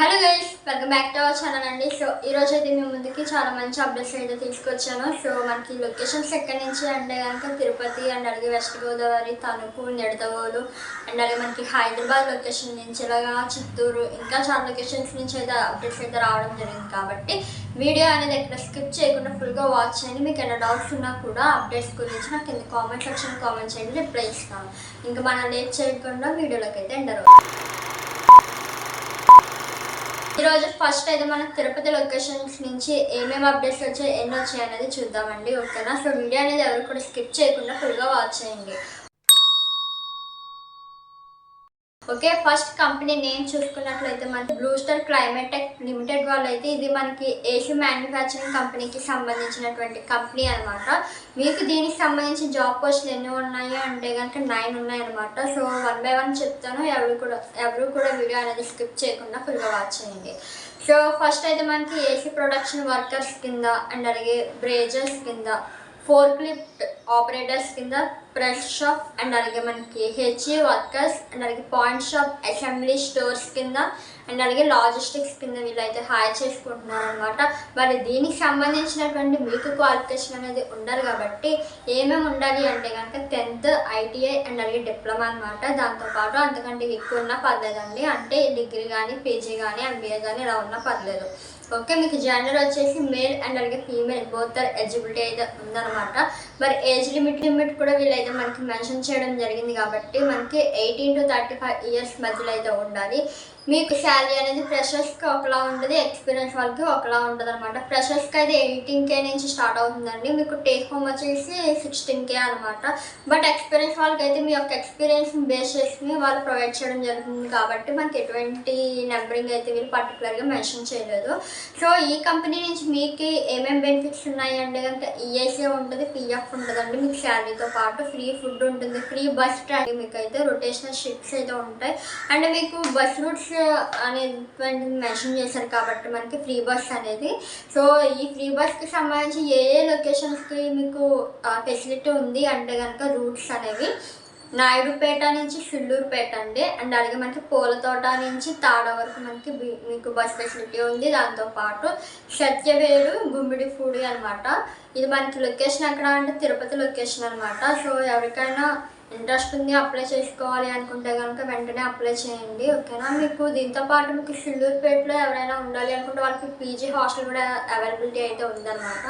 Hello guys, welcome back to our channel అండి. So ఈరోజు అయితే మేము ముందుకి చాలా మంచి అప్డేట్స్ అయితే తీసుకొచ్చాను. సో మనకి లొకేషన్స్ ఎక్కడి నుంచి అంటే కనుక తిరుపతి అండ్ అలాగే వెస్ట్ గోదావరి, తణుకు, నిడదవోలు అండ్ అలాగే మనకి హైదరాబాద్ లొకేషన్ నుంచి ఇలాగా చిత్తూరు ఇంకా చాలా లొకేషన్స్ నుంచి అయితే అప్డేట్స్ అయితే రావడం జరిగింది. కాబట్టి వీడియో అనేది ఎక్కడ స్కిప్ చేయకుండా ఫుల్గా వాచ్ చేయండి. మీకు ఏమైనా డౌట్స్ ఉన్నా కూడా అప్డేట్స్ గురించి నాకు కింద కామెంట్ సెక్షన్ కామెంట్ చేయండి, రిప్లై ఇస్తాను. ఇంకా మనం లేట్ చేయకుండా వీడియోలోకి అయితే ఎంటర్ అవుతాం. ఈరోజు ఫస్ట్ అయితే మనకు తిరుపతి లొకేషన్స్ నుంచి ఏమేమి అప్డేట్స్ వచ్చాయి, ఎన్ని వచ్చాయి అనేది చూద్దామండి. ఓకేనా? సో వీడియో అనేది ఎవరు కూడా స్కిప్ చేయకుండా ఫుల్గా వాచ్ చేయండి. ఓకే, ఫస్ట్ కంపెనీ నేమ్ చూసుకున్నట్లయితే మనకి blue star climate tech limited వాళ్ళు అయితే ఇది మనకి ఏసీ మ్యానుఫ్యాక్చరింగ్ కంపెనీకి సంబంధించినటువంటి కంపెనీ అనమాట. మీకు దీనికి సంబంధించి జాబ్ పోస్టులు ఎన్ని ఉన్నాయి అంటే కనుక 9 ఉన్నాయి అనమాట. సో 1 by 1 చెప్తాను, ఎవరు కూడా వీడియో అనేది స్కిప్ చేయకుండా ఫుల్గా వాచ్ చేయండి. సో ఫస్ట్ అయితే మనకి ఏసీ ప్రొడక్షన్ వర్కర్స్ కింద అండ్ అలాగే బ్రేజర్స్ కింద, ఫోర్క్ లిఫ్ట్ ఆపరేటర్స్ కింద, ప్రెస్ షాప్ అండ్ అలాగే మనకి హెచ్ఈ వర్కర్స్ అండ్ అలాగే పాయింట్ షాప్ అసెంబ్లీ స్టోర్స్ కింద అండ్ అలాగే లాజిస్టిక్స్ కింద వీళ్ళైతే హైర్ చేసుకుంటున్నారు అనమాట. మరి దీనికి సంబంధించినటువంటి మీకు క్వాలిఫికేషన్ అనేది ఉండాలి. కాబట్టి ఏమేమి ఉండాలి అంటే కనుక 10th ITI అండ్ అలాగే డిప్లొమా అనమాట. దాంతోపాటు అంతకంటే ఎక్కువ ఉన్నా పర్లేదండి, అంటే డిగ్రీ కానీ పీజీ కానీ MBA కానీ ఇలా ఉన్నా పర్లేదు. ఓకే, మీకు జెండర్ వచ్చేసి మేల్ అండ్ అలాగే ఫీమేల్ బోత్ ఎలిజిబిలిటీ అయితే ఉందన్నమాట. మరి ఏజ్ లిమిట్ కూడా వీళ్ళైతే మనకి మెన్షన్ చేయడం జరిగింది. కాబట్టి మనకి 18 to 35 ఇయర్స్ మధ్యలో అయితే ఉండాలి. మీకు శాలరీ అనేది ఫ్రెషర్స్కి ఒకలా ఉంటుంది, ఎక్స్పీరియన్స్ వాళ్ళకి ఒకలా ఉంటుంది అనమాట. ఫ్రెషర్స్కి అయితే 18K నుంచి స్టార్ట్ అవుతుందండి. మీకు టేక్ హోమ్ వచ్చేసి 16K అనమాట. బట్ ఎక్స్పీరియన్స్ వాళ్ళకి అయితే మీ యొక్క ఎక్స్పీరియన్స్ బేస్ చేసుకుని వాళ్ళు ప్రొవైడ్ చేయడం జరుగుతుంది. కాబట్టి మనకి ఎటువంటి నెంబరింగ్ అయితే వీళ్ళు పర్టికులర్గా మెన్షన్ చేయలేదు. సో ఈ కంపెనీ నుంచి మీకు ఏమేమి బెనిఫిట్స్ ఉన్నాయి అంటే కనుక ఈఎస్ఏ ఉంటుంది, PF ఉంటుందండి. మీకు శాలరీతో పాటు ఫ్రీ ఫుడ్ ఉంటుంది, ఫ్రీ బస్ ట్రాక్, మీకు అయితే రొటేషనల్ షిఫ్ట్స్ అయితే ఉంటాయి. అండ్ మీకు బస్ రూట్స్ అనేది మెన్షన్ చేశారు కాబట్టి మనకి ఫ్రీ బస్ అనేది. సో ఈ ఫ్రీ బస్కి సంబంధించి ఏ లొకేషన్స్కి మీకు ఫెసిలిటీ ఉంది అంటే కనుక రూట్స్ అనేవి నాయుడుపేట నుంచి సుళ్ళూరుపేట అండి. అండ్ అలాగే మనకి పూలతోట నుంచి తాడ వరకు మనకి మీకు బస్ ఫెసిలిటీ ఉంది. దాంతోపాటు సత్యవేడు గుమ్మిడిపూడి అనమాట. ఇది మనకి లొకేషన్ ఎక్కడ అంటే తిరుపతి లొకేషన్ అనమాట. సో ఎవరికైనా ఇంట్రెస్ట్ ఉంది, అప్లై చేసుకోవాలి అనుకుంటే కనుక వెంటనే అప్లై చేయండి. ఓకేనా? మీకు దీంతోపాటు మీకు సుళ్ళూరుపేటలో ఎవరైనా ఉండాలి అనుకుంటే వాళ్ళకి పీజీ హాస్టల్ కూడా అవైలబిలిటీ అయితే ఉందన్నమాట.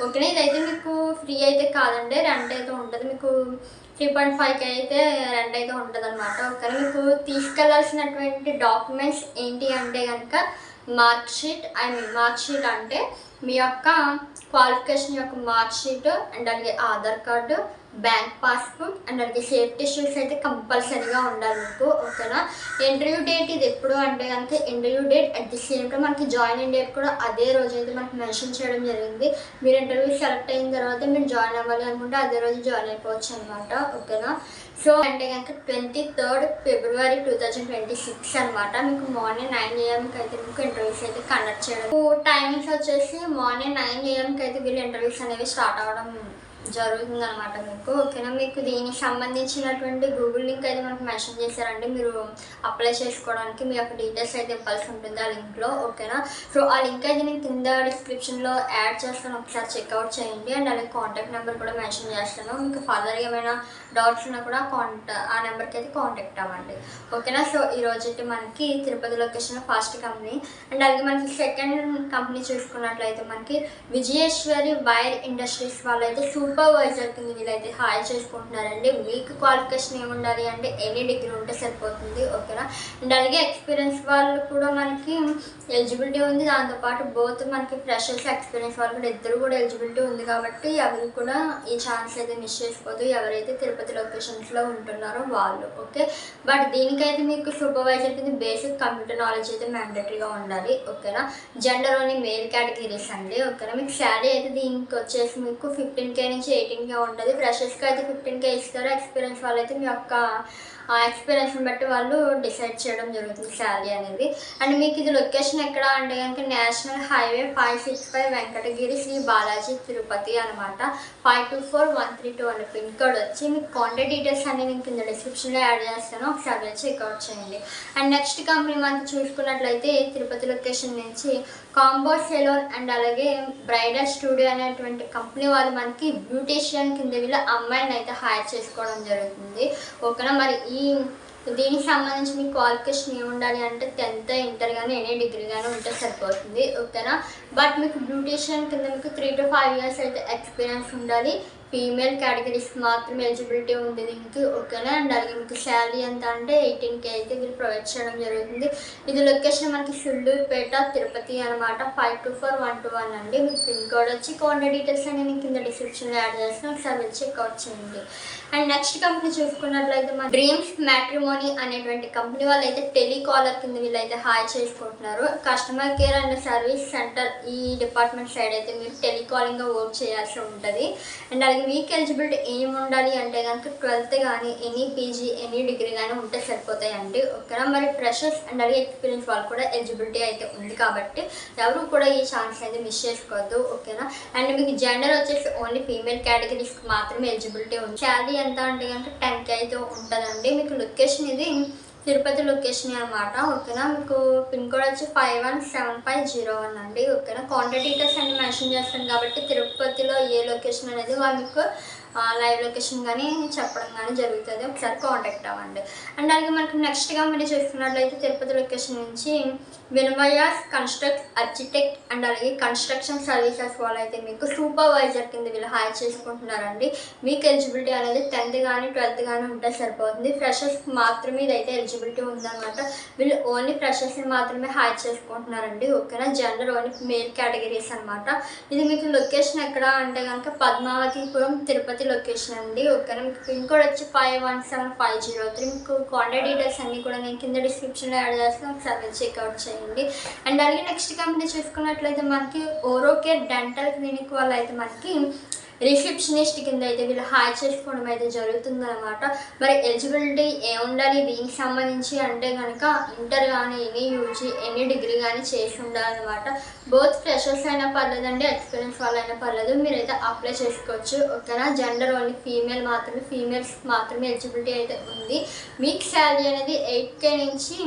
ఓకేనా? ఇదైతే మీకు ఫ్రీ అయితే కాదండి, రెంట్ అయితే ఉంటుంది. మీకు 3.5K అయితే రెంట్ అయితే ఉంటుంది అనమాట. ఓకేనా? మీకు తీసుకెళ్లాల్సినటువంటి డాక్యుమెంట్స్ ఏంటి అంటే కనుక మార్క్ షీట్ అంటే మీ యొక్క క్వాలిఫికేషన్ యొక్క మార్క్ షీట్ అండ్ అలాగే Aadhaar card, bank passbook and అలాగే సేఫ్టీ షూస్ అయితే కంపల్సరీగా ఉండాలి మీకు. ఓకేనా? ఇంటర్వ్యూ డేట్ ఇది ఎప్పుడు అంటే కనుక interview date at the same time మనకి జాయినింగ్ డేట్ కూడా అదే రోజు అయితే మనకి మెన్షన్ చేయడం జరిగింది. మీరు ఇంటర్వ్యూ సెలెక్ట్ అయిన తర్వాత మీరు జాయిన్ అవ్వాలి అనుకుంటే అదే రోజు జాయిన్ అయిపోవచ్చు అనమాట. ఓకేనా? సో అంటే కనుక 23rd February 2026 అనమాట. మీకు మార్నింగ్ 9 AM అయితే మీకు ఇంటర్వ్యూస్ అయితే కండక్ట్ చేయడం. టైమింగ్స్ వచ్చేసి మార్నింగ్ 9 AM అయితే వీళ్ళు ఇంటర్వ్యూస్ అనేవి స్టార్ట్ అవ్వడం జరుగుతుంది అనమాట మీకు. ఓకేనా? మీకు దీనికి సంబంధించినటువంటి గూగుల్ లింక్ అయితే మనకు మెన్షన్ చేశారండి. మీరు అప్లై చేసుకోవడానికి మీ యొక్క డీటెయిల్స్ అయితే ఇవ్వాల్సి ఉంటుంది ఆ లింక్లో. ఓకేనా? సో ఆ లింక్ అయితే నేను కింద డిస్క్రిప్షన్లో యాడ్ చేస్తాను, ఒకసారి చెక్అవుట్ చేయండి. అండ్ అలాగే కాంటాక్ట్ నెంబర్ కూడా మెన్షన్ చేస్తాను. మీకు ఫర్దర్గా ఏమైనా డౌట్స్ ఉన్నా కూడా ఆ నెంబర్కి అయితే కాంటాక్ట్ అవ్వండి. ఓకేనా? సో ఈరోజు అయితే మనకి Tirupati location first company. And అలాగే మనకి సెకండ్ కంపెనీ చూసుకున్నట్లయితే మనకి విజయేశ్వరి వైర్ ఇండస్ట్రీస్ వాళ్ళు అయితే సూపర్వైజర్ కింద వీళ్ళైతే హైర్ చేసుకుంటున్నారండి. మీకు క్వాలిఫికేషన్ ఏముండాలి అంటే ఎనీ డిగ్రీ ఉంటే సరిపోతుంది. ఓకేనా? అండ్ అలాగే ఎక్స్పీరియన్స్ వాళ్ళు కూడా మనకి ఎలిజిబిలిటీ ఉంది. దాంతోపాటు బోత్ మనకి ఫ్రెషర్స్ ఎక్స్పీరియన్స్ వాళ్ళు కూడా ఇద్దరు కూడా ఎలిజిబిలిటీ ఉంది. కాబట్టి ఎవరు కూడా ఈ ఛాన్స్ అయితే మిస్ చేసుకోవద్దు, ఎవరైతే తిరుపతి లొకేషన్స్లో ఉంటున్నారో వాళ్ళు. ఓకే, బట్ దీనికైతే మీకు సూపర్వైజర్ కింద బేసిక్ కంప్యూటర్ నాలెడ్జ్ అయితే మ్యాండేటరీగా ఉండాలి. ఓకేనా? జెండర్ ఓన్లీ మేల్ కేటగిరీస్ అండి. ఓకేనా? మీకు శాలరీ అయితే దీనికి వచ్చేసి మీకు 15K నుంచి 18K ఉంటుంది. ఫ్రెషర్స్కి అయితే 15K ఇస్తారు. ఎక్స్పీరియన్స్ వాళ్ళు అయితే మీ యొక్క ఎక్స్పీరియన్స్ని బట్టి వాళ్ళు డిసైడ్ చేయడం జరుగుతుంది శాలరీ అనేది. అండ్ మీకు ఇది లొకేషన్ ఎక్కడ అంటే కనుక నేషనల్ హైవే 565 వెంకటగిరి శ్రీ బాలాజీ తిరుపతి అనమాట. 524132 అనే పిన్ కోడ్ వచ్చి. మీకు కాంటాక్ట్ డీటెయిల్స్ అన్ని నేను కింద డిస్క్రిప్షన్లో యాడ్ చేస్తాను, ఒకసారి వెళ్ళి చెక్అవుట్ చేయండి. అండ్ నెక్స్ట్ కంపెనీ మనకి చూసుకున్నట్లయితే తిరుపతి లొకేషన్ నుంచి కాంబో సెలూన్ అండ్ అలాగే బ్రైడల్ స్టూడియో అనేటువంటి కంపెనీ వాళ్ళు మనకి బ్యూటీషియన్ కింద వీళ్ళ అమ్మాయిని అయితే హైర్ చేసుకోవడం జరుగుతుంది. ఓకేనా, మరి దీనికి సంబంధించి మీ క్వాలిఫికేషన్ ఏమి ఉండాలి అంటే 10th ఇంటర్ కానీ ఎనీ డిగ్రీ కానీ ఉంటే సరిపోతుంది. ఓకేనా, బట్ మీకు బ్యూటీషియన్ కింద మీకు 3 to 5 years అయితే ఎక్స్పీరియన్స్ ఉండాలి. ఫీమేల్ కేటగిరీస్ మాత్రమే ఎలిజిబిలిటీ ఉంది దీనికి. ఓకేనా, అండ్ అలాగే మీకు శాలరీ ఎంత అంటే 18K అయితే వీళ్ళు ప్రొవైడ్ చేయడం జరుగుతుంది. ఇది లొకేషన్ మనకి సుళ్ళూరుపేట తిరుపతి అనమాట. 524121 అండి. మీకు పిన్ కోడ్ వచ్చి. కాంటాక్ట్ డీటెయిల్స్ అని నేను కింద డిస్క్రిప్షన్లో యాడ్ చేస్తాను, ఒకసారి వెళ్ళి చెక్అవుట్ చేయండి. అండ్ నెక్స్ట్ కంపెనీ చూసుకున్నట్లయితే మన డ్రీమ్స్ మ్యాట్రిమోనీ అనేటువంటి కంపెనీ వాళ్ళు అయితే టెలికాలర్ కింద వీళ్ళైతే హైర్ చేసుకుంటున్నారు. Customer care and service centre ఈ డిపార్ట్మెంట్ సైడ్ అయితే మీరు టెలికాలింగ్గా వర్క్ చేయాల్సి ఉంటుంది. అండ్ అలాగే మీకు ఎలిజిబిలిటీ ఏమి ఉండాలి అంటే కనుక 12th కానీ ఎనీ పీజీ ఎనీ డిగ్రీ కానీ ఉంటే సరిపోతాయండి. ఓకేనా, మరి ఫ్రెషర్స్ అండ్ అలాగే ఎక్స్పీరియన్స్ వాళ్ళు కూడా ఎలిజిబిలిటీ అయితే ఉంది కాబట్టి ఎవరు కూడా ఈ ఛాన్స్ అయితే మిస్ చేసుకోవద్దు. ఓకేనా, అండ్ మీకు జెండర్ వచ్చేసి ఓన్లీ ఫీమేల్ కేటగిరీస్కి మాత్రమే ఎలిజిబిలిటీ ఉంది. శాలరీ ఎంత అంటే కనుక 10K అయితే ఉంటుందండి. మీకు లొకేషన్ ఇది తిరుపతి లొకేషన్ అనమాట. ఓకేనా, మీకు పిన్ కోడ్ వచ్చి 517501 అండి. ఓకేనా, కాంటాక్ట్ డీటెయిల్స్ అన్ని మెన్షన్ చేస్తాను కాబట్టి తిరుపతిలో ఏ లొకేషన్ అనేది వాళ్ళు మీకు లైవ్ లొకేషన్ కానీ చెప్పడం కానీ జరుగుతుంది, ఒకసారి కాంటాక్ట్ అవ్వండి. అండ్ అలాగే మనకి నెక్స్ట్ కంపెనీ చూసుకున్నట్లయితే తిరుపతి లొకేషన్ నుంచి వినమయాస్ కన్స్ట్రక్ట్ ఆర్కిటెక్ట్ అండ్ అలాగే కన్స్ట్రక్షన్ సర్వీసెస్ వాళ్ళు అయితే మీకు సూపర్వైజర్ కింద వీళ్ళు హైర్ చేసుకుంటున్నారండి. మీకు ఎలిజిబిలిటీ అనేది 10th కానీ 12th కానీ ఉంటే సరిపోతుంది. ఫ్రెషర్స్ మాత్రమే ఇదైతే ఎలిజిబిలిటీ ఉందన్నమాట. వీళ్ళు ఓన్లీ ఫ్రెషర్స్ని మాత్రమే హైర్ చేసుకుంటున్నారండి. ఓకేనా, జెండర్ ఓన్లీ మేల్ కేటగిరీస్ అనమాట. ఇది మీకు లొకేషన్ ఎక్కడ అంటే కనుక పద్మావతిపురం తిరుపతి లొకేషన్ అండి. ఓకేనా, మీకు పిన్ కోడ్ వచ్చి 517503. మీకు కాంటాక్ట్ డీటెయిల్స్ అన్నీ కూడా నేను కింద డిస్క్రిప్షన్లో యాడ్ చేస్తాను, ఒకసారి చెక్అవుట్ చేయండి. అండ్ అలాగే నెక్స్ట్ కంపెనీ చూసుకున్నట్లయితే మనకి ఓరోకేర్ డెంటల్ క్లినిక్ వాళ్ళు అయితే మనకి రిసెప్షనిస్ట్ కింద అయితే వీళ్ళు హైర్ చేసుకోవడం అయితే జరుగుతుందన్నమాట. మరి ఎలిజిబిలిటీ ఏముండాలి దీనికి సంబంధించి అంటే కనుక ఇంటర్ కానీ ఎనీ యూజీ ఎనీ డిగ్రీ కానీ చేసి ఉండాలన్నమాట. బోత్ ఫ్రెషర్స్ అయినా పర్లేదండి, ఎక్స్పీరియన్స్ వాళ్ళైనా పర్లేదు, మీరైతే అప్లై చేసుకోవచ్చు. ఓకేనా, జెండర్ ఓన్లీ ఫీమేల్స్ మాత్రమే ఎలిజిబిలిటీ అయితే ఉంది. మీకు శాలరీ అనేది 8K నుంచి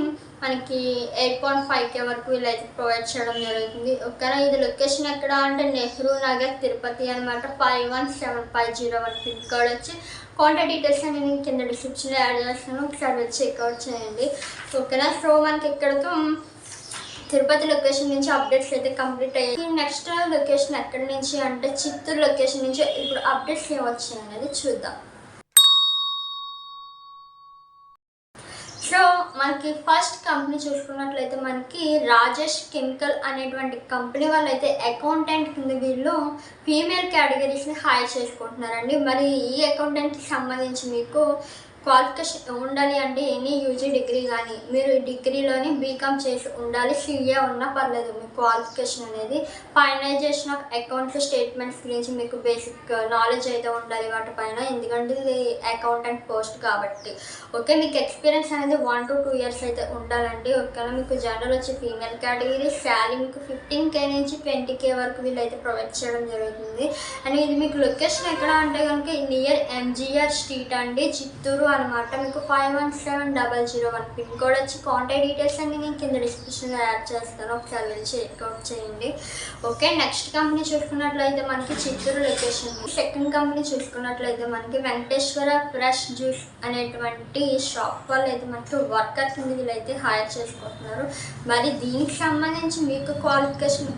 మనకి 8.5K వరకు వీళ్ళైతే ప్రొవైడ్ చేయడం జరుగుతుంది. ఓకేనా, ఇది లొకేషన్ ఎక్కడ అంటే నెహ్రూ నగర్ తిరుపతి అనమాట. 517501 పిన్ కోడ్ వచ్చి. కాంటాక్ట్ డీటెయిల్స్ అని నేను కింద డిస్క్రిప్షన్లో యాడ్ చేస్తాను, ఒకసారి వచ్చి చెక్అవుట్ చేయండి. ఓకేనా, సో మనకి ఇక్కడతో తిరుపతి లొకేషన్ నుంచి అప్డేట్స్ అయితే కంప్లీట్ అయ్యాయి. నెక్స్ట్ లొకేషన్ ఎక్కడి నుంచి అంటే చిత్తూరు లొకేషన్ నుంచి ఇప్పుడు అప్డేట్స్ ఏమొచ్చాయి అనేది చూద్దాం. సో మనకి ఫస్ట్ కంపెనీ చూసుకున్నట్లయితే మనకి రాజేష్ కెమికల్ అనేటువంటి కంపెనీ వాళ్ళు అయితే అకౌంటెంట్ కింద వీళ్ళు ఫీమేల్ కేటగిరీస్ని హైర్ చేసుకుంటున్నారండి. మరి ఈ అకౌంటెంట్కి సంబంధించి మీకు క్వాలిఫికేషన్ ఉండాలి అంటే ఎనీ యూజీ డిగ్రీ కానీ మీరు డిగ్రీలోని బీకామ్ చేసి ఉండాలి, CA ఉన్నా పర్లేదు. మీ క్వాలిఫికేషన్ అనేది ఫైనలైజేషన్ ఆఫ్ అకౌంట్స్ స్టేట్మెంట్స్ గురించి మీకు బేసిక్ నాలెడ్జ్ అయితే ఉండాలి వాటిపైన, ఎందుకంటే ఇది అకౌంటెంట్ పోస్ట్ కాబట్టి. ఓకే, మీకు ఎక్స్పీరియన్స్ అనేది 1 to 2 years అయితే ఉండాలండి. ఓకేనా, మీకు జనరల్ వచ్చి ఫీమేల్ కేటగిరీ, శాలరీ మీకు 15K నుంచి 20K వరకు వీళ్ళు అయితే ప్రొవైడ్ చేయడం జరుగుతుంది. అండ్ ఇది మీకు లొకేషన్ ఎక్కడ అంటే కనుక నియర్ MGR స్ట్రీట్ అండి, చిత్తూరు అనమాట. మీకు 517001 పిన్ కోడ్ వచ్చి. కాంటాక్ట్ డీటెయిల్స్ అన్ని నేను కింద డిస్క్రిప్షన్లో యాడ్ చేస్తాను, ఒకసారి వెళ్ళి చెక్అవుట్ చేయండి. ఓకే, నెక్స్ట్ కంపెనీ చూసుకున్నట్లయితే మనకి చిత్తూరు లొకేషన్. సెకండ్ కంపెనీ చూసుకున్నట్లయితే మనకి వెంకటేశ్వర ఫ్రెష్ జ్యూస్ అనేటువంటి షాప్ వాళ్ళు అయితే మనకి వర్కర్ కింద వీళ్ళైతే హైర్ చేసుకుంటున్నారు. మరి దీనికి సంబంధించి మీకు క్వాలిఫికేషన్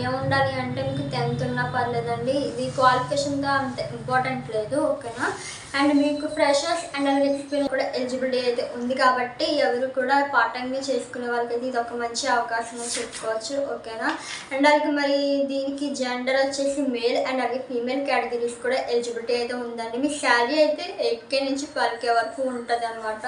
ఏముండాలి అంటే మీకు 10th ఉన్నా పర్లేదండి, ఇది క్వాలిఫికేషన్గా అంత ఇంపార్టెంట్ లేదు. ఓకేనా, అండ్ మీకు ఫ్రెషర్స్ అండ్ అలాగే ఎక్స్పీరియన్స్ కూడా ఎలిజిబిలిటీ అయితే ఉంది కాబట్టి ఎవరు కూడా పార్ట్ టైంగా చేసుకునే వాళ్ళకైతే ఇది ఒక మంచి అవకాశం అని చెప్పుకోవచ్చు. ఓకేనా, అండ్ అలాగే మరి దీనికి జెండర్ వచ్చేసి మేల్ అండ్ అలాగే ఫీమేల్ కేటగిరీస్ కూడా ఎలిజిబిలిటీ అయితే ఉందండి. మీ శాలరీ అయితే 8K నుంచి 12K వరకు ఉంటుంది అనమాట.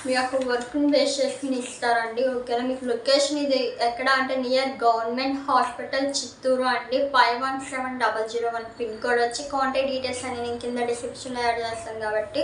మీ యొక్క వర్క్ని బేస్ చేసుకుని ఇస్తారండి. ఓకేనా, మీకు లొకేషన్ ఇది ఎక్కడ అంటే నియర్ గవర్నమెంట్ హాస్పిటల్ చిత్తూరు అండి. 517001 పిన్ కోడ్ వచ్చి. కాంటాక్ట్ డీటెయిల్స్ అని నేను కింద డిస్క్రిప్షన్లో యాడ్ చేస్తాను, చేస్తాను కాబట్టి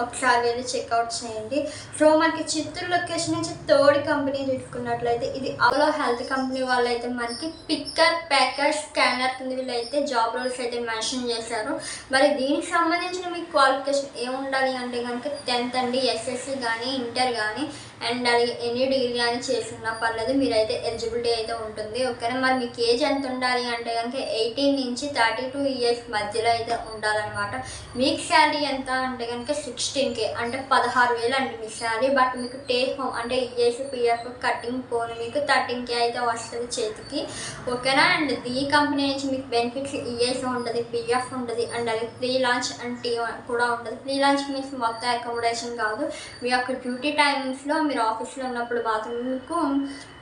ఒకసారి వెళ్ళి చెక్అవుట్ చేయండి. సో మనకి చిత్తూరు లొకేషన్ నుంచి థర్డ్ కంపెనీ చూసుకున్నట్లయితే ఇది అపోలో హెల్త్ కంపెనీ వాళ్ళు అయితే మనకి పిక్కర్ ప్యాకర్ స్కానర్ కింద వీళ్ళైతే జాబ్ రోల్స్ అయితే మెన్షన్ చేశారు. మరి దీనికి సంబంధించిన మీకు క్వాలిఫికేషన్ ఏముండాలి అంటే కనుక 10th అండి, SSC కానీ ఇంటర్ కానీ అండ్ అది ఎనీ డిగ్రీ కానీ చేస్తున్నా పర్లేదు, మీరైతే ఎలిజిబిలిటీ అయితే ఉంటుంది. ఓకేనా. మరి మీకు ఏజ్ ఎంత ఉండాలి అంటే కనుక 18 నుంచి 32 ఇయర్స్ మధ్యలో అయితే ఉండాలన్నమాట. మీకు శాలరీ ఎంత అంటే కనుక 16K అంటే 16,000 అండి మీ శాలరీ. బట్ మీకు టేక్ హోమ్ అంటే ఈఎస్ PF కటింగ్ పోను మీకు 13K అయితే వస్తుంది చేతికి. ఓకేనా. అండ్ ఈ కంపెనీ నుంచి మీకు బెనిఫిట్స్ ఈఎస్ ఉంటుంది, PF ఉంటుంది అండ్ అది ఫ్రీ లాంచ్ అంటే కూడా ఉంటుంది. ఫ్రీ లాంచ్ మీన్స్ మొత్తం అకామిడేషన్ కాదు, మీ యొక్క డ్యూటీ టైమింగ్స్లో మీరు ఆఫీస్లో ఉన్నప్పుడు మాత్రం మీకు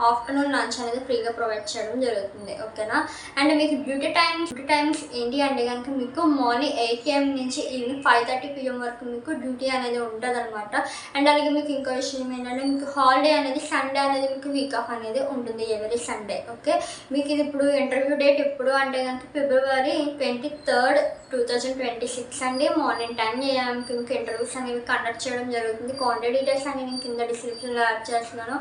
ఆఫ్టర్నూన్ లంచ్ అనేది ఫ్రీగా ప్రొవైడ్ చేయడం జరుగుతుంది. ఓకేనా. అండ్ మీకు డ్యూటీ టైమ్స్ ఏంటి అంటే కనుక మీకు మార్నింగ్ 8 AM నుంచి ఈవినింగ్ 5:30 PM వరకు మీకు డ్యూటీ అనేది ఉంటుంది అనమాట. అండ్ అలాగే మీకు ఇంకో విషయం ఏంటంటే మీకు హాలిడే అనేది సండే అనేది మీకు వీక్ ఆఫ్ అనేది ఉంటుంది ఎవ్రీ సండే. ఓకే. మీకు ఇది ఇప్పుడు ఇంటర్వ్యూ డేట్ ఎప్పుడు అంటే కనుక February 23rd, 2026 అండి. మార్నింగ్ 10 AM మీకు ఇంటర్వ్యూస్ అనేవి కండక్ట్ చేయడం జరుగుతుంది. కాంటాక్ట్ డీటెయిల్స్ అనేవి నేను కింద డిస్క్రిప్షన్లో యాడ్ చేస్తున్నాను,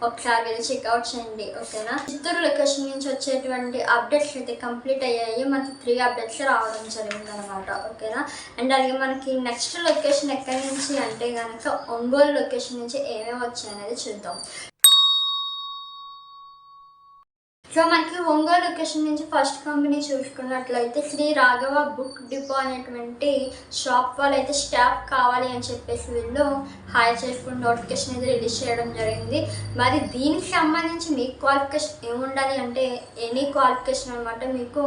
ఒకసారి వెళ్ళి చెక్అవుట్ చేయండి. ఓకేనా. చిత్తూరు లొకేషన్ నుంచి వచ్చేటువంటి అప్డేట్స్ అయితే కంప్లీట్ అయ్యాయి. మనకి 3 అప్డేట్స్ రావడం జరిగింది అనమాట. ఓకేనా. అండ్ అలాగే మనకి నెక్స్ట్ లొకేషన్ ఎక్కడి నుంచి అంటే కనుక ఒంగోలు లొకేషన్ నుంచి ఏమేమి వచ్చాయనేది చూద్దాం. సో మనకి ఒంగోలు లొకేషన్ నుంచి ఫస్ట్ కంపెనీ చూసుకున్నట్లయితే శ్రీ రాఘవ బుక్ డిపో అనేటువంటి షాప్ వాళ్ళు అయితే స్టాఫ్ కావాలి అని చెప్పేసి వీళ్ళు హైర్ చేసుకుని నోటిఫికేషన్ అయితే రిలీజ్ చేయడం జరిగింది. మరి దీనికి సంబంధించి మీకు క్వాలిఫికేషన్ ఏముండాలి అంటే ఎనీ క్వాలిఫికేషన్ అనమాట. మీకు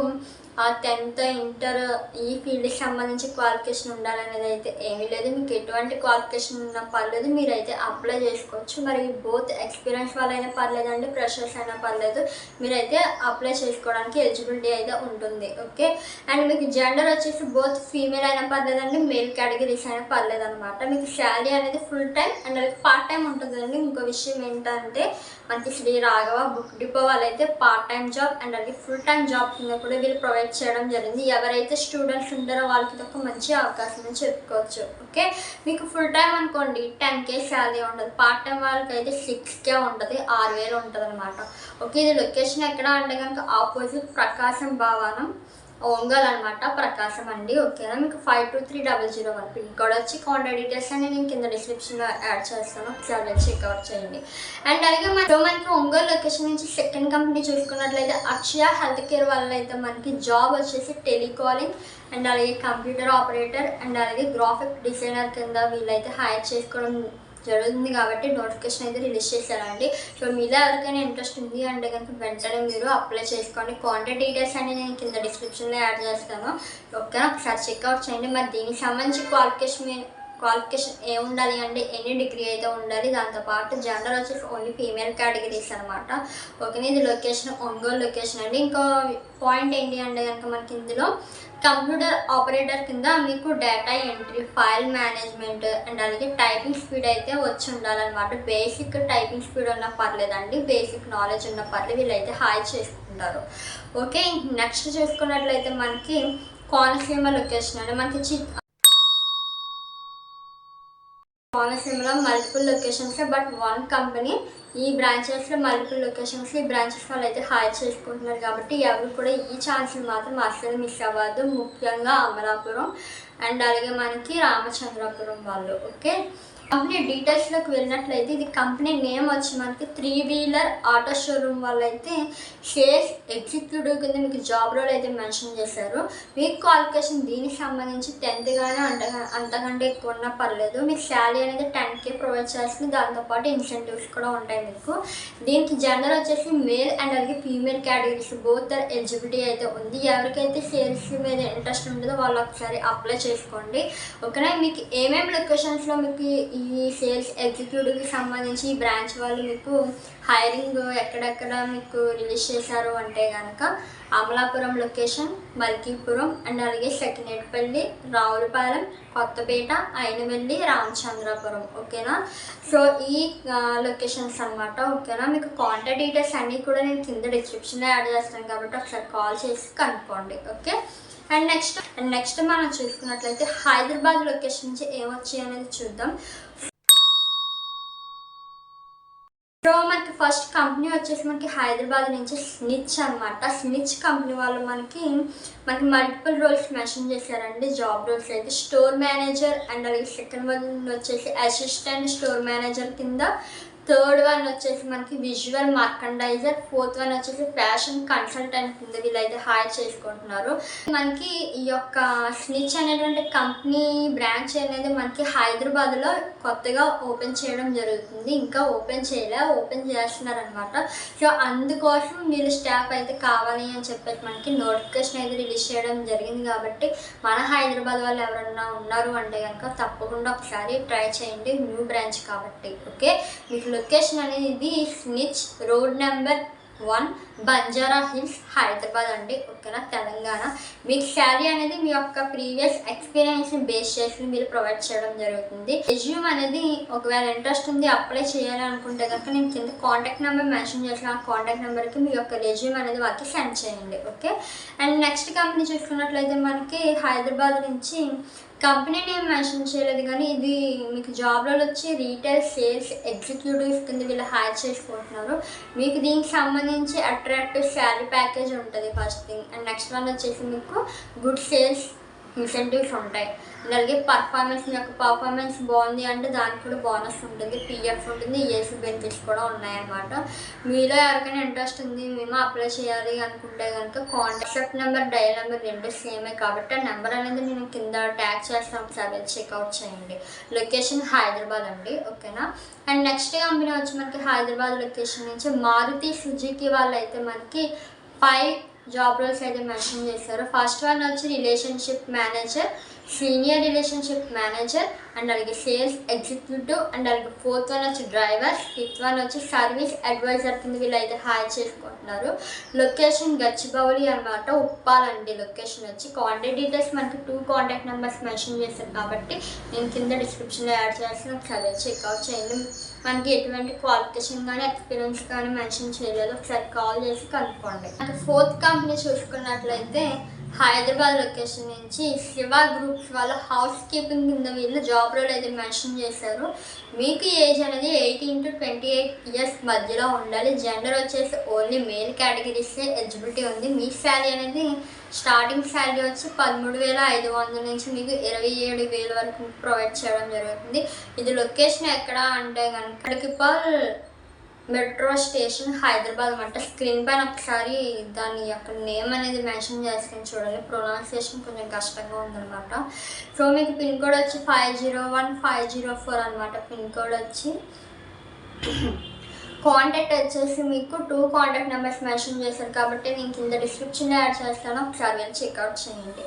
10th ఇంటర్ ఈ ఫీల్డ్కి సంబంధించి క్వాలిఫికేషన్ ఉండాలనేది అయితే ఏమీ లేదు. మీకు ఎటువంటి క్వాలిఫికేషన్ ఉన్నా పర్లేదు, మీరైతే అప్లై చేసుకోవచ్చు. మరి బోత్ ఎక్స్పీరియన్స్ వాళ్ళైనా పర్లేదండి, ఫ్రెషర్స్ అయినా పర్లేదు, మీరైతే అప్లై చేసుకోవడానికి ఎలిజిబిలిటీ అయితే ఉంటుంది. ఓకే. అండ్ మీకు జెండర్ వచ్చేసి బోత్ ఫీమేల్ అయినా పర్లేదండి, మేల్ కేటగిరీస్ అయినా పర్లేదు అనమాట. మీకు శాలరీ అనేది ఫుల్ టైం అండ్ అలాగే పార్ట్ టైం ఉంటుందండి. ఇంకో విషయం ఏంటంటే మనకి శ్రీ రాఘవ బుక్ డిపో వాళ్ళైతే పార్ట్ టైం జాబ్ అండ్ అలాగే ఫుల్ టైం జాబ్ కింద కూడా వీళ్ళు ప్రొవైడ్ చేయడం జరిగింది. ఎవరైతే స్టూడెంట్స్ ఉంటారో వాళ్ళకి ఒక మంచి అవకాశం అని చెప్పుకోవచ్చు. ఓకే. మీకు ఫుల్ టైం అనుకోండి 10K శాలరీ ఉంటుంది, పార్ట్ టైం వాళ్ళకి అయితే 6K ఉంటుంది, 6,000 ఉంటుంది అనమాట. ఓకే. ఇది లొకేషన్ ఎక్కడ అంటే కనుక ఆపోజిట్ ప్రకాశం భవనం ఒంగోలు అనమాట, ప్రకాశం అండి. ఓకేనా. మీకు 523001 పిన్ కోడ్ వచ్చి కాంటాక్ట్ డీటెయిల్స్ అని నేను కింద డిస్క్రిప్షన్లో యాడ్ చేస్తాను, ఒకసారి చెక్అవుట్ చేయండి. అండ్ అలాగే మనకి ఒంగోలు లొకేషన్ నుంచి సెకండ్ కంపెనీ చూసుకున్నట్లయితే అక్షయ హెల్త్ కేర్ వల్ల అయితే మనకి జాబ్ వచ్చేసి టెలికాలింగ్ అండ్ అలాగే కంప్యూటర్ ఆపరేటర్ అండ్ అలాగే గ్రాఫిక్ డిజైనర్ కింద వీళ్ళైతే హైర్ చేసుకోవడం జరుగుతుంది కాబట్టి నోటిఫికేషన్ అయితే రిలీజ్ చేశారండి. సో మీలో ఎవరికైనా ఇంట్రెస్ట్ ఉంది అంటే కనుక వెంటనే మీరు అప్లై చేసుకోండి. కాంటాక్ట్ డీటెయిల్స్ అని నేను కింద డిస్క్రిప్షన్లో యాడ్ చేస్తాను. ఓకేనా. ఒకసారి చెక్అవుట్ చేయండి. మరి దీనికి సంబంధించి క్వాలిఫికేషన్ ఏముండాలి అంటే ఎనీ డిగ్రీ అయితే ఉండాలి. దాంతోపాటు జెండర్ వచ్చేసి ఓన్లీ ఫీమేల్ కేటగిరీస్ అనమాట. ఓకేనా. ఇది లొకేషన్ ఒంగోలు లొకేషన్ అండి. ఇంకో పాయింట్ ఏంటి అంటే కనుక మనకి ఇందులో కంప్యూటర్ ఆపరేటర్ కింద మీకు data entry, file management and అలాగే టైపింగ్ స్పీడ్ అయితే వచ్చి ఉండాలన్నమాట. బేసిక్ టైపింగ్ స్పీడ్ ఉన్న పర్లేదండి, బేసిక్ నాలెడ్జ్ ఉన్న పర్లేదు, వీళ్ళైతే హాయ్ చేసుకుంటారు. ఓకే. నెక్స్ట్ చూసుకున్నట్లయితే మనకి కోనసీమ లొకేషన్ అండి. మనకి కోనసీమలో multiple locations but one company ఈ బ్రాంచెస్లో మల్టిపుల్ లొకేషన్స్ ఈ బ్రాంచెస్ వాళ్ళు అయితే హైర్ చేసుకుంటున్నారు కాబట్టి ఎవరు కూడా ఈ ఛాన్స్ని మాత్రం అస్సలు మిస్ అవ్వద్దు. ముఖ్యంగా అమలాపురం అండ్ అలాగే మనకి రామచంద్రాపురం వాళ్ళు. ఓకే. కంపెనీ డీటెయిల్స్లోకి వెళ్ళినట్లయితే ఇది కంపెనీ నేమ్ వచ్చి మనకి 3-wheeler ఆటో షోరూమ్ వాళ్ళు అయితే సేల్స్ ఎగ్జిక్యూటివ్ కింద మీకు జాబ్ రోల్ అయితే మెన్షన్ చేశారు. మీకు క్వాలిఫికేషన్ దీనికి సంబంధించి 10th కానీ అంతకంటే ఎక్కువ ఉన్నా పర్లేదు. మీకు శాలరీ అనేది 10K ప్రొవైడ్ చేస్తుంది, దాంతోపాటు ఇన్సెంటివ్స్ కూడా ఉంటాయి మీకు. దీనికి జెండర్ వచ్చేసి మేల్ అండ్ అలాగే ఫీమేల్ కేటగిరీస్ బోత్ ఎలిజిబిలిటీ అయితే ఉంది. ఎవరికైతే సేల్స్ మీద ఇంట్రెస్ట్ ఉంటుందో వాళ్ళు ఒకసారి అప్లై చేసుకోండి. ఓకేనా. మీకు ఏమేమి లొకేషన్స్లో మీకు ఈ సేల్స్ ఎగ్జిక్యూటివ్కి సంబంధించి ఈ బ్రాంచ్ వాళ్ళు మీకు హైరింగ్ ఎక్కడెక్కడ మీకు రిలీజ్ చేశారు అంటే కనుక అమలాపురం లొకేషన్, మల్కీపురం అండ్ అలాగే సెకినేటిపల్లి, రావులపాలెం, కొత్తపేట, అయినవెల్లి, రామచంద్రాపురం. ఓకేనా. సో ఈ లొకేషన్స్ అనమాట. ఓకేనా. మీకు కాంటాక్ట్ డీటెయిల్స్ అన్నీ కూడా నేను కింద డిస్క్రిప్షన్లో యాడ్ చేస్తాను కాబట్టి ఒకసారి కాల్ చేసి కనుక్కోండి. Okay. And next and next మనం చూసుకున్నట్లయితే హైదరాబాద్ లొకేషన్ నుంచి ఏమొచ్చాయి అనేది చూద్దాం. సో మనకి ఫస్ట్ కంపెనీ వచ్చేసి మనకి హైదరాబాద్ నుంచి స్నిచ్ అనమాట. స్నిచ్ కంపెనీ వాళ్ళు మనకి మల్టిపుల్ రోల్స్ మెన్షన్ చేశారండి. జాబ్ రోల్స్ అయితే స్టోర్ మేనేజర్ అండ్ అలాగే సెకండ్ వన్ వచ్చేసి అసిస్టెంట్ స్టోర్ మేనేజర్ కింద, థర్డ్ వన్ వచ్చేసి మనకి విజువల్ మర్కండైజర్, ఫోర్త్ వన్ వచ్చేసి ఫ్యాషన్ కన్సల్టెంట్ కింద వీళ్ళైతే హైర్ చేసుకుంటున్నారు. మనకి ఈ యొక్క స్నిచ్ అనేటువంటి కంపెనీ బ్రాంచ్ అనేది మనకి హైదరాబాద్లో కొత్తగా ఓపెన్ చేయడం జరుగుతుంది. ఇంకా ఓపెన్ చేస్తున్నారనమాట. సో అందుకోసం వీళ్ళు స్టాఫ్ అయితే కావాలి అని చెప్పేసి మనకి నోటిఫికేషన్ అయితే రిలీజ్ చేయడం జరిగింది. కాబట్టి మన హైదరాబాద్ వాళ్ళు ఎవరన్నా ఉన్నారు అంటే కనుక తప్పకుండా ఒకసారి ట్రై చేయండి, న్యూ బ్రాంచ్ కాబట్టి. ఓకే, మీకు లొకేషన్ అనేది ఇది snitch road number 1 Banjara hills Hyderabad అండి. ఓకేనా, తెలంగాణ. మీకు శాలరీ అనేది మీ యొక్క ప్రీవియస్ ఎక్స్పీరియన్స్ని బేస్ చేసి మీరు ప్రొవైడ్ చేయడం జరుగుతుంది. రెజ్యూమ్ అనేది ఒకవేళ ఇంట్రెస్ట్ ఉంది అప్లై చేయాలి అనుకుంటే కనుక నేను కింద కాంటాక్ట్ నెంబర్ మెన్షన్ చేసిన ఆ కాంటాక్ట్ నెంబర్కి మీ యొక్క రెజ్యూమ్ అనేది వాళ్ళకి సెండ్ చేయండి. ఓకే, అండ్ నెక్స్ట్ కంపెనీ చూసుకున్నట్లయితే మనకి హైదరాబాద్ నుంచి కంపెనీ నేమ్ మెన్షన్ చేయలేదు కానీ ఇది మీకు జాబ్ రోల్ వచ్చి రీటైల్ సేల్స్ ఎగ్జిక్యూటివ్స్ కింద వీళ్ళు హైర్ చేసుకుంటున్నారు. మీకు దీనికి సంబంధించి అట్రాక్టివ్ శాలరీ ప్యాకేజ్ ఉంటుంది first thing. And next one వచ్చేసి మీకు గుడ్ సేల్స్ ఇన్సెంటివ్స్ ఉంటాయి. అలాగే మీ యొక్క పర్ఫార్మెన్స్ బాగుంది అంటే దానికి కూడా బోనస్ ఉంటుంది, పిఎఫ్ ఉంటుంది, ఈఎస్ఐ బెనిఫిట్స్ కూడా ఉన్నాయన్నమాట. మీలో ఎవరికైనా ఇంట్రెస్ట్ ఉంది మేము అప్లై చేయాలి అనుకుంటే కనుక కాంటాక్ట్ నెంబర్ డయల్ నెంబర్ రెండు సేమే కాబట్టి ఆ నెంబర్ అనేది నేను కింద ట్యాగ్ చేస్తాం, ఒకసారి చెక్అవుట్ చేయండి. లొకేషన్ హైదరాబాద్ అండి. ఓకేనా, అండ్ నెక్స్ట్ కంపెనీ వచ్చి మనకి హైదరాబాద్ లొకేషన్ నుంచి మారుతి సుజుకి వాళ్ళు అయితే మనకి 5 జాబ్ రోల్స్ అయితే మెన్షన్ చేశారు. ఫస్ట్ వన్ వచ్చి relationship manager, senior relationship manager and అలాగే సేల్స్ ఎగ్జిక్యూటివ్ అండ్ అలాగే ఫోర్త్ వన్ వచ్చి డ్రైవర్, ఫిఫ్త్ వన్ వచ్చి సర్వీస్ అడ్వైజర్ కింద వీళ్ళు అయితే హైర్ చేసుకుంటున్నారు. లొకేషన్ గచ్చిబౌలి అనమాట, ఉప్పాలండి లొకేషన్ వచ్చి. కాంటాక్ట్ డీటెయిల్స్ మనకి 2 కాంటాక్ట్ నెంబర్స్ మెన్షన్ చేశారు కాబట్టి నేను కింద డిస్క్రిప్షన్లో యాడ్ చేస్తాను, ఒకసారి చెక్అవుట్ చేయండి. మనకి ఎటువంటి క్వాలిఫికేషన్ కానీ ఎక్స్పీరియన్స్ కానీ మెన్షన్ చేయలేదు, ఒకసారి కాల్ చేసి కనుక్కోండి. ఫోర్త్ కంపెనీ చూసుకున్నట్లయితే హైదరాబాద్ లొకేషన్ నుంచి శివ గ్రూప్స్ వాళ్ళ హౌస్ కీపింగ్ కింద వీళ్ళు జాబ్ రోల్ అయితే మెన్షన్ చేశారు. మీకు ఏజ్ అనేది 18 to 28 ఇయర్స్ మధ్యలో ఉండాలి. జెండర్ వచ్చేసి ఓన్లీ మేల్ కేటగిరీసే ఎలిజిబిలిటీ ఉంది. మీ శాలరీ అనేది స్టార్టింగ్ శాలరీ వచ్చి 13,500 నుంచి మీకు 27,000 వరకు ప్రొవైడ్ చేయడం జరుగుతుంది. ఇది లొకేషన్ ఎక్కడ అంటే కనుక మెట్రో స్టేషన్ హైదరాబాద్ అనమాట. స్క్రీన్ పైన ఒకసారి దాని యొక్క నేమ్ అనేది మెన్షన్ చేసుకుని చూడాలి, ప్రొనౌన్సియేషన్ కొంచెం కష్టంగా ఉందన్నమాట. సో మీకు పిన్ కోడ్ వచ్చి 501-504 అనమాట. పిన్ కోడ్ వచ్చి కాంటాక్ట్ వచ్చేసి మీకు 2 కాంటాక్ట్ నెంబర్స్ మెన్షన్ చేశారు కాబట్టి నేను కింద డిస్క్రిప్షన్లో యాడ్ చేస్తాను, ఒకసారి వెళ్ళి చెక్అవుట్ చేయండి.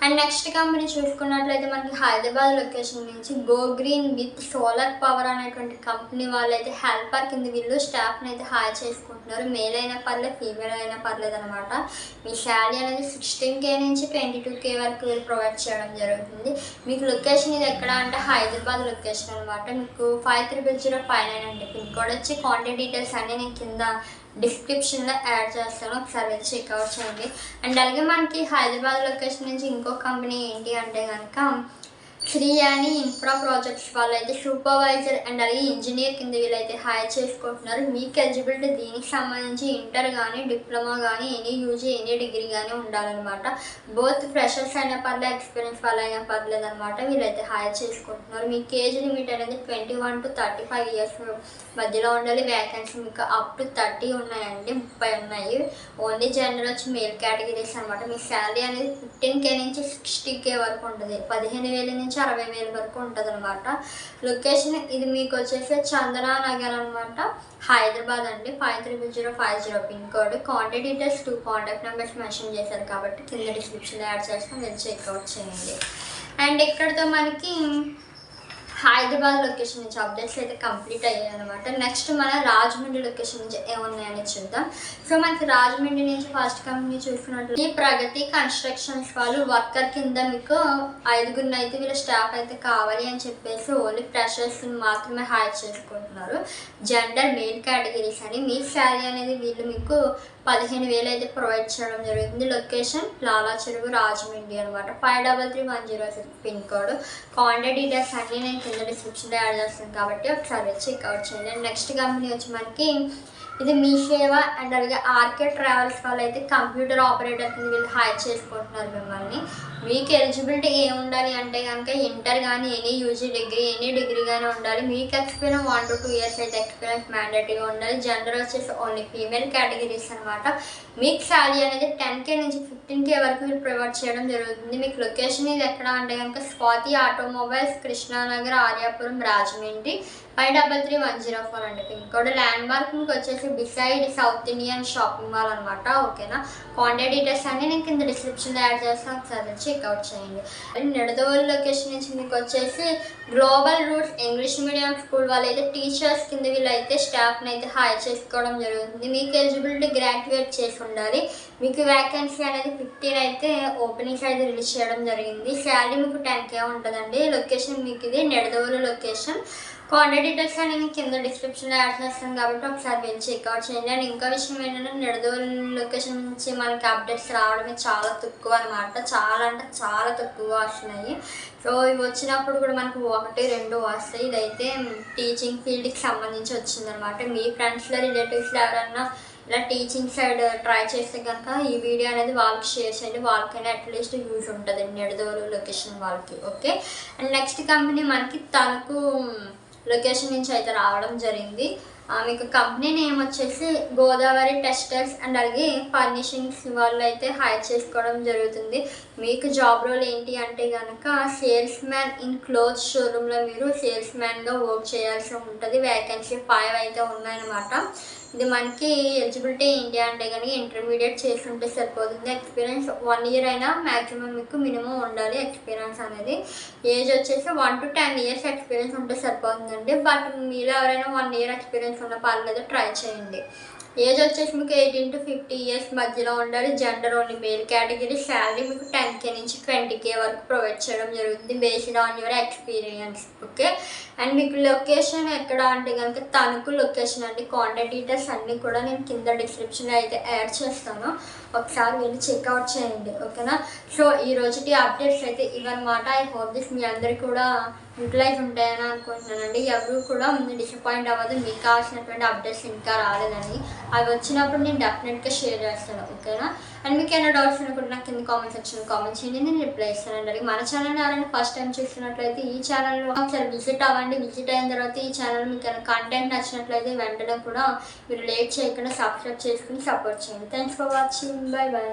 అండ్ నెక్స్ట్ కంపెనీ చూసుకున్నట్లయితే మనకి హైదరాబాద్ లొకేషన్ నుంచి go green with solar power అనేటువంటి కంపెనీ వాళ్ళు అయితే హెల్పర్ కింద వీళ్ళు స్టాఫ్ని అయితే హైర్ చేసుకుంటున్నారు. మేల్ అయినా పర్లేదు, ఫీమేల్ అయినా పర్లేదు అనమాట. మీ శాలరీ అనేది 16K నుంచి 22K వరకు వీళ్ళు ప్రొవైడ్ చేయడం జరుగుతుంది. మీకు లొకేషన్ ఇది ఎక్కడ అంటే హైదరాబాద్ లొకేషన్ అనమాట. మీకు 530059 అండి పిన్ కోడ్ వచ్చి. కాంటాక్ట్ డీటెయిల్స్ అన్నీ నేను కింద డిస్క్రిప్షన్లో యాడ్ చేస్తాను, ఒకసారి చెక్అవుట్ చేయండి. అండ్ అలాగే మనకి హైదరాబాద్ లొకేషన్ నుంచి ఇంకో కంపెనీ ఏంటి అంటే కనుక శ్రీయాని ఇన్ఫ్రా ప్రాజెక్ట్స్ వాళ్ళు అయితే సూపర్వైజర్ అండ్ అలాగే ఇంజనీర్ కింద వీళ్ళైతే హైర్ చేసుకుంటున్నారు. మీకు ఎలిజిబిలిటీ దీనికి సంబంధించి ఇంటర్ కానీ డిప్లొమా కానీ ఎనీ యూజీ ఎనీ డిగ్రీ కానీ ఉండాలన్నమాట. బోత్ ఫ్రెషర్స్ అయినా పర్లేదు, ఎక్స్పీరియన్స్ వాళ్ళు అయినా పర్లేదు అనమాట. వీళ్ళైతే హైర్ చేసుకుంటున్నారు. మీకు ఏజ్ లిమిట్ అనేది 21 to 35 ఇయర్స్ మధ్యలో ఉండాలి. వేకెన్సీ మీకు అప్ టు 30 ఉన్నాయండి, 30 ఉన్నాయి. ఓన్లీ జెండర్ వచ్చి మేల్ కేటగిరీస్ అనమాట. మీ శాలరీ అనేది 15K నుంచి 60K వరకు ఉంటుంది, 15,000 నుంచి 60,000 వరకు ఉంటుంది అనమాట. లొకేషన్ ఇది మీకు వచ్చేసి చందనా నగర్ అనమాట, హైదరాబాద్ అండి. 530050 pin code. Contact details 2 contact numbers mention చేశారు కాబట్టి కింద డిస్క్రిప్షన్లో యాడ్ చేస్తాం, వెళ్ళి చెక్అవుట్ చేయండి. అండ్ ఇక్కడతో మనకి హైదరాబాద్ లొకేషన్ నుంచి అప్డేట్స్ అయితే కంప్లీట్ అయ్యాయి అనమాట. నెక్స్ట్ మన రాజమండ్రి లొకేషన్ నుంచి ఏమున్నాయని చూద్దాం. సో మనకి రాజమండ్రి నుంచి ఫస్ట్ కంపెనీ చూసుకున్నట్లు ఈ ప్రగతి కన్స్ట్రక్షన్స్ వాళ్ళు వర్కర్ కింద మీకు 5 అయితే వీళ్ళ స్టాఫ్ అయితే కావాలి అని చెప్పేసి ఓన్లీ ఫ్రెషర్స్ మాత్రమే హైర్ చేసుకుంటున్నారు. జెండర్ మెయిల్ కేటగిరీస్ అని మీ శాలరీ అనేది వీళ్ళు మీకు 15,000 అయితే ప్రొవైడ్ చేయడం జరుగుతుంది. లొకేషన్ లాలా చెరువు రాజమండ్రి అనమాట. 533106 పిన్ కోడ్. కాంటాక్ట్ డీటెయిల్స్ అన్నీ నేను కింద డిస్క్రిప్షన్లో యాడ్ చేస్తాను కాబట్టి ఒకసారి చెక్అవుట్ చేయండి. నెక్స్ట్ కంపెనీ వచ్చి మనకి ఇది మీ సేవ అండ్ అలాగే ఆర్కే ట్రావెల్స్ వాళ్ళు అయితే కంప్యూటర్ ఆపరేటర్ కింద వీళ్ళు హైర్ చేసుకుంటున్నారు మిమ్మల్ని. మీకు ఎలిజిబిలిటీ ఏమి ఉండాలి అంటే కనుక ఇంటర్ కానీ ఎనీ డిగ్రీ కానీ ఉండాలి. మీకు ఎక్స్పీరియన్స్ 1 to 2 years అయితే ఎక్స్పీరియన్స్ మ్యాండేటరీగా ఉండాలి. జెండర్ వచ్చేసి ఓన్లీ ఫీమేల్ కేటగిరీస్ అనమాట. మీకు శాలరీ అనేది 10K నుంచి 15K వరకు మీరు ప్రొవైడ్ చేయడం జరుగుతుంది. మీకు లొకేషన్ ఇది ఎక్కడ అంటే కనుక స్వాతి ఆటోమొబైల్స్, కృష్ణానగర్, ఆర్యాపురం, రాజమండ్రి 533104 అండి పిన్ కోడ్. ల్యాండ్ మార్క్ మీకు వచ్చేసి beside south Indian shopping mall అనమాట. ఓకేనా. కాంటాక్ట్ డీటెయిల్స్ అన్నీ నేను కింద డిస్క్రిప్షన్లో యాడ్ చేస్తాను, ఒకసారి చెక్అవుట్ చేయండి. నిడదవోలు లొకేషన్ నుంచి మీకు వచ్చేసి global roots English medium school వాళ్ళు అయితే టీచర్స్ కింద వీళ్ళైతే స్టాఫ్ని అయితే హైర్ చేసుకోవడం జరుగుతుంది. మీకు ఎలిజిబిలిటీ గ్రాడ్యుయేట్ చేసి ఉండాలి. మీకు వ్యాకెన్సీ అనేది 15 అయితే ఓపెనింగ్స్ అయితే రిలీజ్ చేయడం జరిగింది. శాలరీ మీకు 10K ఉంటుందండి. లొకేషన్ మీకు ఇది నిడదవోలు లొకేషన్. కాంటాక్ట్ డీటెయిల్స్ అనేది కింద డిస్క్రిప్షన్లో యాడ్ చేస్తాను కాబట్టి ఒకసారి వెళ్ళి చెక్అవుట్ చేయండి. అండ్ ఇంకా విషయం ఏంటంటే నిడదవోలు లొకేషన్ నుంచి మనకి అప్డేట్స్ రావడమే చాలా తక్కువ అనమాట. చాలా అంటే చాలా తక్కువ వస్తున్నాయి. సో ఇవి వచ్చినప్పుడు కూడా మనకు 1-2 వస్తాయి. ఇదైతే టీచింగ్ ఫీల్డ్కి సంబంధించి వచ్చిందనమాట. మీ ఫ్రెండ్స్లో రిలేటివ్స్లో ఎవరన్నా ఇలా టీచింగ్ సైడ్ ట్రై చేస్తే కనుక ఈ వీడియో అనేది వాళ్ళకి షేర్ చేయండి. వాళ్ళకైనా అట్లీస్ట్ యూజ్ ఉంటుంది నిడదవోలు లొకేషన్ వాళ్ళకి. ఓకే. అండ్ నెక్స్ట్ కంపెనీ మనకి తణుకు లొకేషన్ నుంచి అయితే రావడం జరిగింది. మీకు కంపెనీ నేమ్ వచ్చేసి గోదావరి టెక్స్టైల్స్ అండ్ అలాగే ఫర్నిషింగ్స్ వాళ్ళు అయితే హైర్ చేసుకోవడం జరుగుతుంది. మీకు జాబ్ రోల్ ఏంటి అంటే కనుక సేల్స్ మ్యాన్ ఇన్ క్లోత్ షోరూంలో మీరు సేల్స్ మ్యాన్గా వర్క్ చేయాల్సి ఉంటుంది. వ్యాకెన్సీ 5 అయితే ఉన్నాయన్నమాట. ఇది మనకి ఎలిజిబిలిటీ ఏంటి అంటే కనుక ఇంటర్మీడియట్ చేస్తుంటే సరిపోతుంది. ఎక్స్పీరియన్స్ 1 year అయినా మ్యాక్సిమం మీకు మినిమం ఉండాలి ఎక్స్పీరియన్స్ అనేది. ఏజ్ వచ్చేసి 1 to 10 years ఎక్స్పీరియన్స్ ఉంటే సరిపోతుందండి. బట్ మీలో ఎవరైనా 1 year ఎక్స్పీరియన్స్ ఉన్న పర్లేదు, ట్రై చేయండి. ఏజ్ వచ్చేసి మీకు 18 to 50 years మధ్యలో ఉండాలి. Gender only male category. Salary మీకు 10K నుంచి 20K వరకు ప్రొవైడ్ చేయడం జరుగుతుంది based on your experience. Okay. And మీకు లొకేషన్ ఎక్కడ అంటే కనుక తణుకు లొకేషన్ అండి. కాంటాక్ట్ డీటెయిల్స్ అన్నీ కూడా నేను కింద డిస్క్రిప్షన్లో అయితే యాడ్ చేస్తాను, ఒకసారి వెళ్ళి చెక్అవుట్ చేయండి. ఓకేనా. సో ఈ రోజుటి అప్డేట్స్ అయితే ఇవన్నమాట. ఐ హోప్ దిస్ మీ అందరికీ కూడా యూటిలైజ్ ఉంటాయని అనుకుంటున్నానండి. ఎవరు కూడా డిసప్పాయింట్ అవ్వదు. మీకు కావాల్సినటువంటి అప్డేట్స్ ఇంకా రాలేదని. అవి వచ్చినప్పుడు నేను డెఫినెట్గా షేర్ చేస్తాను. ఓకేనా. అండ్ మీకు ఏమైనా డౌట్స్ అనుకుంటే నాకు కింద కామెంట్ సెక్షన్లో కామెంట్ చేయండి, నేను రిప్లై ఇస్తానండి. మన ఛానల్ ఎవరైనా ఫస్ట్ టైం చూస్తున్నట్లయితే ఈ ఛానల్లో ఒకసారి విజిట్ అవ్వండి. విజిట్ అయిన తర్వాత ఈ ఛానల్ మీకు ఏమైనా కంటెంట్ నచ్చినట్లయితే వెంటనే కూడా మీరు లేట్ చేయకుండా సబ్స్క్రైబ్ చేసుకుని సపోర్ట్ చేయండి. Thanks for watching. Bye bye.